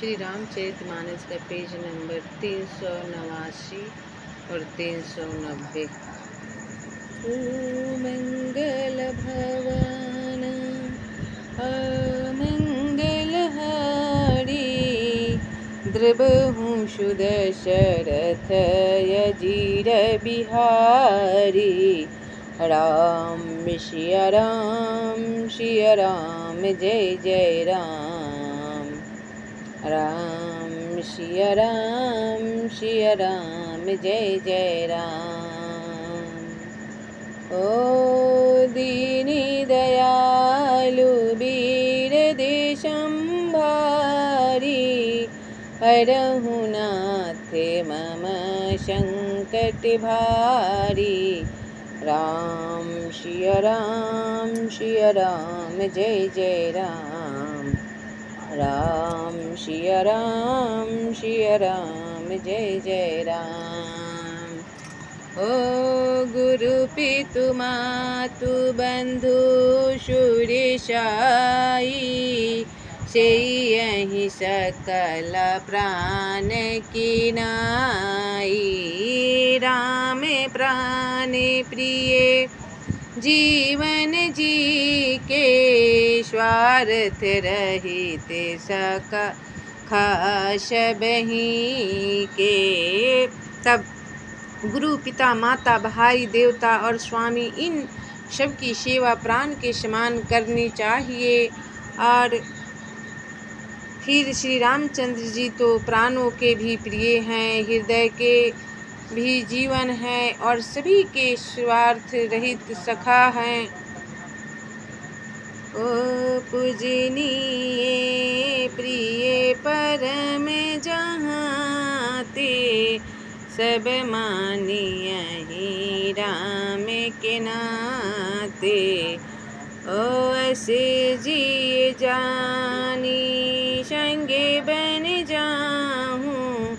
श्री रामचरितमानस का page number 389 और 390। ओ मंगल भवन अमंगल हारी, द्रबहु सुदशरथ अजीर बिहारी। राम सिया राम जय जय राम। राम सिया राम जय जय राम। ओ दीनी दयालु वीर देशंभारी, हरहु नाथ मम संकट भारी। राम सिया राम जय जय राम। राम सिया राम जय जय राम। ओ गुरु पितु मातु बंधु सुरेशाई, सेयहि सकल प्राण की नाई। राम प्राण प्रिय जीवन जी के, स्वार्थ रहित सका खास बही के। तब गुरु पिता माता भाई देवता और स्वामी इन सब की सेवा प्राण के समान करनी चाहिए। और फिर श्री रामचंद्र जी तो प्राणों के भी प्रिय हैं, हृदय के भी जीवन हैं और सभी के स्वार्थ रहित सखा हैं। ओ पूजनीय प्रिय परम जहाँ ते, सब मानियहि राम के नाते। ओ ऐसे जिए जानी संगे बन जाहूँ,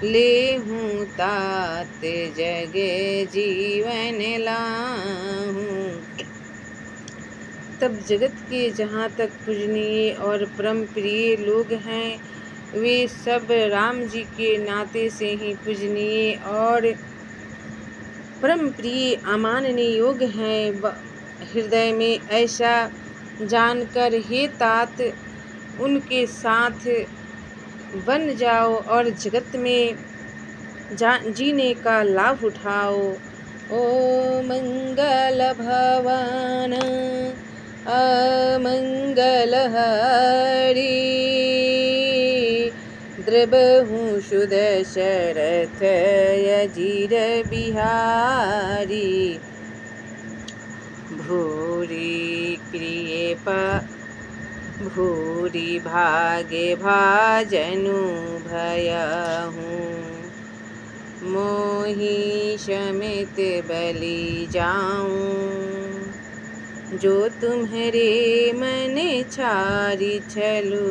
लेहूँ तात जग जीवन लाहूँ। तब जगत के जहाँ तक पूजनीय और परम प्रिय लोग हैं, वे सब राम जी के नाते से ही पूजनीय और परम प्रिय अमाननीय योग हैं। हृदय में ऐसा जानकर हे तात उनके साथ बन जाओ और जगत में जीने का लाभ उठाओ। ओ मंगल भवन अमंगल हारी, द्रबहु सुदशरथ अजीर बिहारी। भूरि प्रिय भूरि भागे भाजनु भयहूँ, मोहि समेत बलि जाऊँ। जो तुम्हारे मन छारी छलु,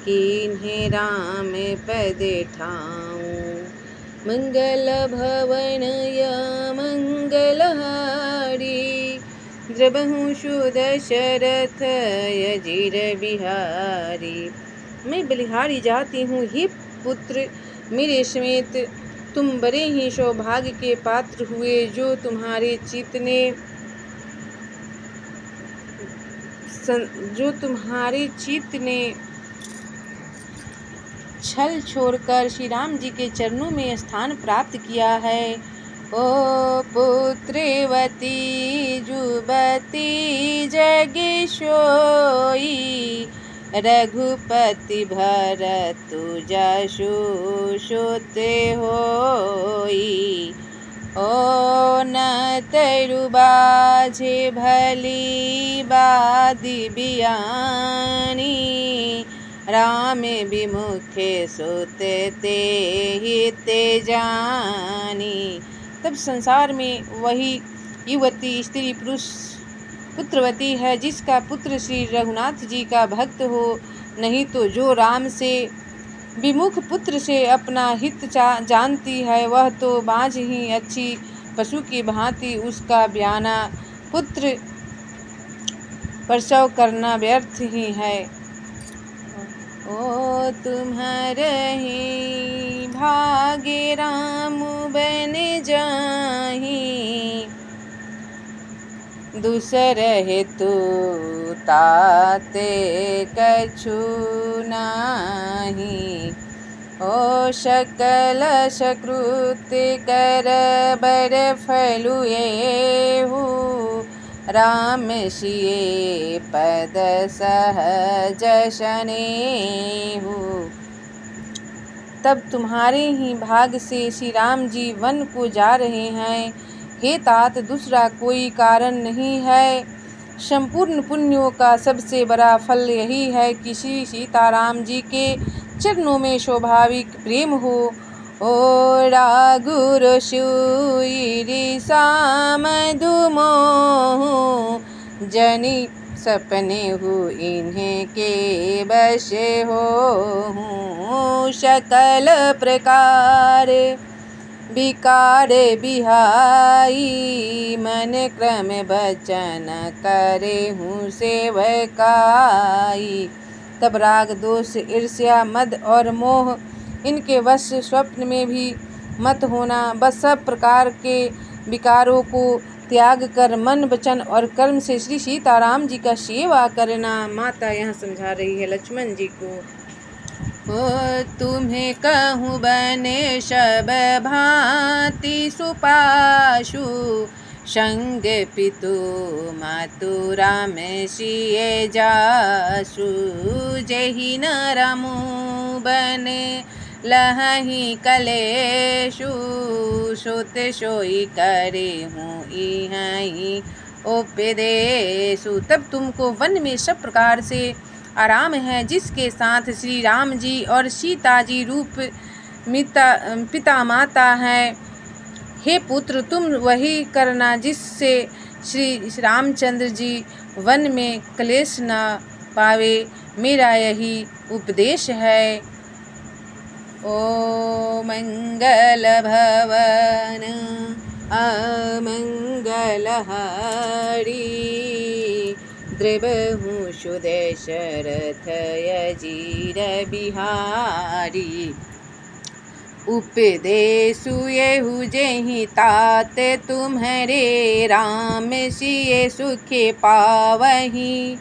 कीन्हे राम पद ठाऊँ। मंगल भवन मंगल हारी, द्रबहु सुदशरथ अजीर बिहारी। मैं बलिहारी जाती हूँ, हे पुत्र मेरे समेत तुम बड़े ही सौभाग्य के पात्र हुए। जो तुम्हारे चित्त ने छल छोड़कर श्री राम जी के चरणों में स्थान प्राप्त किया है। ओ पुत्रवती जुबती जग सोई, रघुपति भरतु जसु सुत होई। ओ न तरु बाझे भली बादी बियानी, राम विमुख सोते ते हित जानी। तब संसार में वही युवती स्त्री पुरुष पुत्रवती है जिसका पुत्र श्री रघुनाथ जी का भक्त हो। नहीं तो जो राम से विमुख पुत्र से अपना हित जानती है, वह तो बाँझ ही अच्छी पशु की भांति उसका ब्याना पुत्र प्रसव करना व्यर्थ ही है। ओ तुम्हारे ही भाग्य राम बन जाही, दूसरे तू ताते कछु नाही। ओ सकल सकृत कर बर फलु एहु, राम सिए पद सहज सनेहु। तब तुम्हारे ही भाग से श्री राम जी वन को जा रहे हैं। हे तात, दूसरा कोई कारण नहीं है। संपूर्ण पुण्यों का सबसे बड़ा फल यही है कि श्री सीताराम जी के चरणों में स्वाभाविक प्रेम हो। ओ रागुर सुईरी सामधु मोह, जनि सपने हो इन्हें के बश हो। सकल प्रकार विकार बिहाई, मन क्रम बचन करे हूँ सेवकाई। तब राग दोष ईर्ष्या मद और मोह इनके वश स्वप्न में भी मत होना। बस सब प्रकार के विकारों को त्याग कर मन वचन और कर्म से श्री सीताराम जी का सेवा करना। माता यहाँ समझा रही है लक्ष्मण जी को। ओ तुम्हें कहूँ बने सब भांति सुपाशु, संग पितु मातु राम सिए जासु। जहि न रामु बने लहहि कलेशु, सोत सोई करे हूँ इहीं उपदेशु। तब तुमको वन में सब प्रकार से आराम है, जिसके साथ श्री राम जी और सीता जी रूप पिता माता हैं। हे पुत्र, तुम वही करना जिससे श्री रामचंद्र जी वन में क्लेश न पावे। मेरा यही उपदेश है। ओ मंगल भवन अमंगल हारी, द्रवहु सुदशरथ अजीर बिहारी। उपदेशु येहु जेहि तात, तुम्हारे राम सिए सुखे पावही।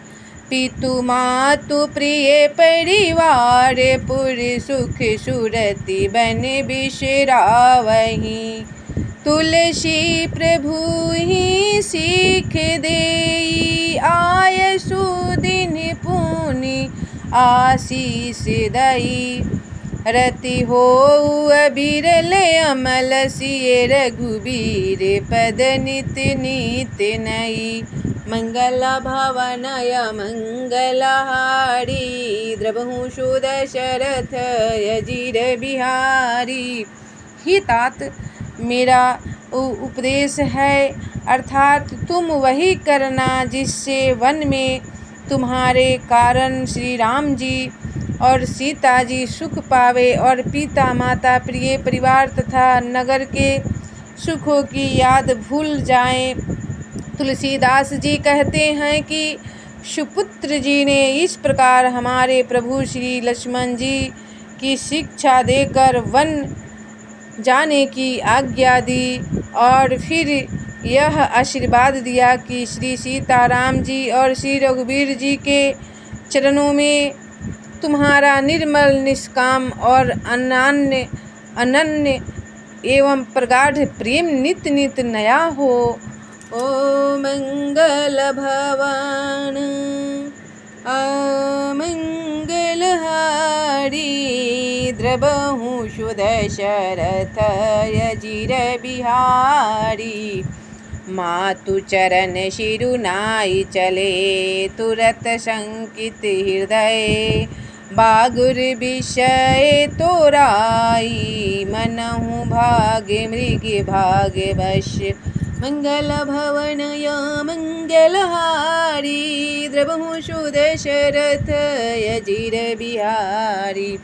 पितु मातु प्रिय परिवार, पुर सुख सुरति बन बिसरावही। तुलसी प्रभु ही सीख देई, आयसु दिन पुनि आशीष दई। रति होउ बिरल अमल सिए, रघुबीर पद नित नित नई। मंगल भवन मंगल हारी, द्रवहु सुदशरथ अजीर बिहारी। ही तात, मेरा उपदेश है, अर्थात तुम वही करना जिससे वन में तुम्हारे कारण श्री राम जी और सीता जी सुख पावे और पिता माता प्रिय परिवार तथा नगर के सुखों की याद भूल जाएं। तुलसीदास जी कहते हैं कि सुपुत्र जी ने इस प्रकार हमारे प्रभु श्री लक्ष्मण जी की शिक्षा देकर वन जाने की आज्ञा दी और फिर यह आशीर्वाद दिया कि श्री सीताराम जी और श्री रघुवीर जी के चरणों में तुम्हारा निर्मल निष्काम और अनन्य एवं प्रगाढ़ प्रेम नित नित नया हो। ओ मंगल भवन अमंगल हारी, द्रवहु सुदशरथ अजीर बिहारी। मातु चरण शिरुनाई चले, तुरत शंकित हृदय। बागुर विषय तोराई, मनहु भाग्य मृग भाग्य वश। मंगल भवन या मंगल हारी, द्रवहु सुदशरथ अजीर बिहारी।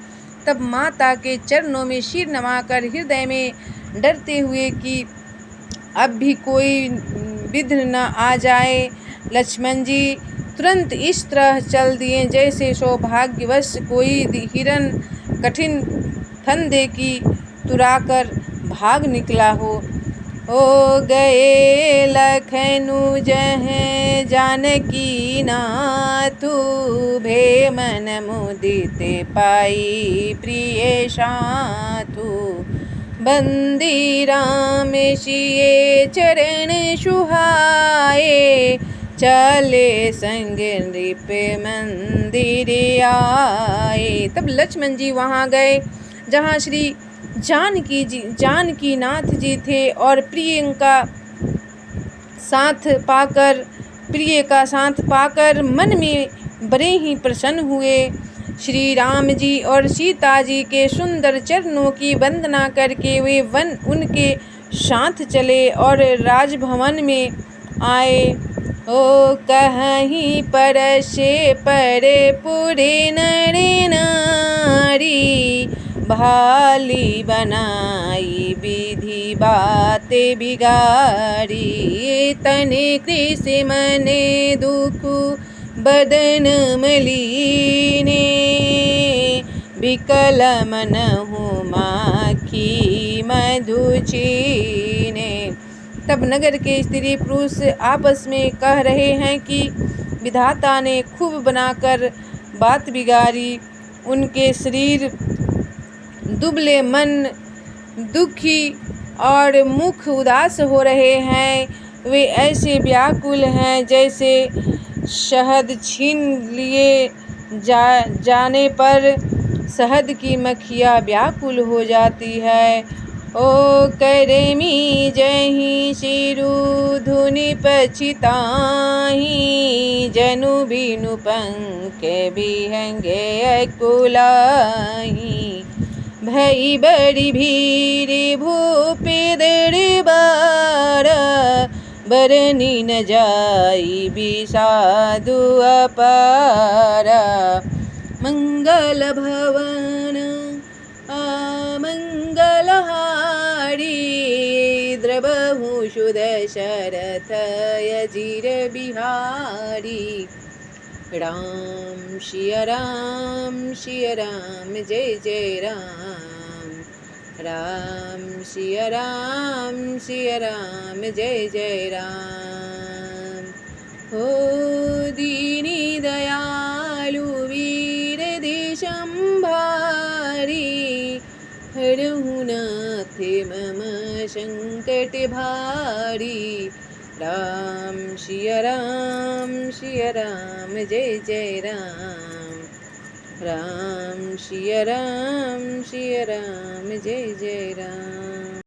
तब माता के चरणों में सिर नवाकर हृदय में डरते हुए कि अब भी कोई विघ्न न आ जाए, लक्ष्मण जी तुरंत इस तरह चल दिए जैसे सौभाग्यवश कोई हिरन कठिन फंदे की तुराकर भाग निकला हो गए लखनऊ जहें जानकी नाथू भे मन मुदित पाई प्रिय साथू बंदी राम सिए चरण सुहाए चले संग नृप मंदिर आए। तब लक्ष्मण जी वहाँ गए जहाँ श्री जानकी नाथ जी थे और प्रिय का साथ पाकर मन में बड़े ही प्रसन्न हुए। श्री राम जी और सीता जी के सुंदर चरणों की वंदना करके वे उनके साथ चले और राजभवन में आए। कहीं परसे परे पुरे नर नारी भाली बनाई विधि बात बिगाड़ी तने कृषि मने दुख बदन मलीने विकल मन हूँ माखी मधुचीने। तब नगर के स्त्री पुरुष आपस में कह रहे हैं कि विधाता ने खूब बनाकर बात बिगाड़ी। उनके शरीर दुबले, मन दुखी और मुख उदास हो रहे हैं। वे ऐसे व्याकुल हैं जैसे शहद छीन लिए जाने पर शहद की मक्खियाँ व्याकुल हो जाती है। करमी जही शिरु धुनि पछिताही जनु बिनु पंख बिहंगे अकुलाही भई बड़ी भीड़ भूपे दरबार बरनी न जाई बिसाधु अपार मंगल भवन मंगलहारी द्रवहु सुदशरथ अजिर बिहारी। राम सिया राम जय जय राम। राम सिया राम जय जय राम। हो दीनी दयालु वीर देशंभारी हरहु नाथ मम संकट भारी। राम सिया राम जय जय राम। राम सिया राम जय जय राम।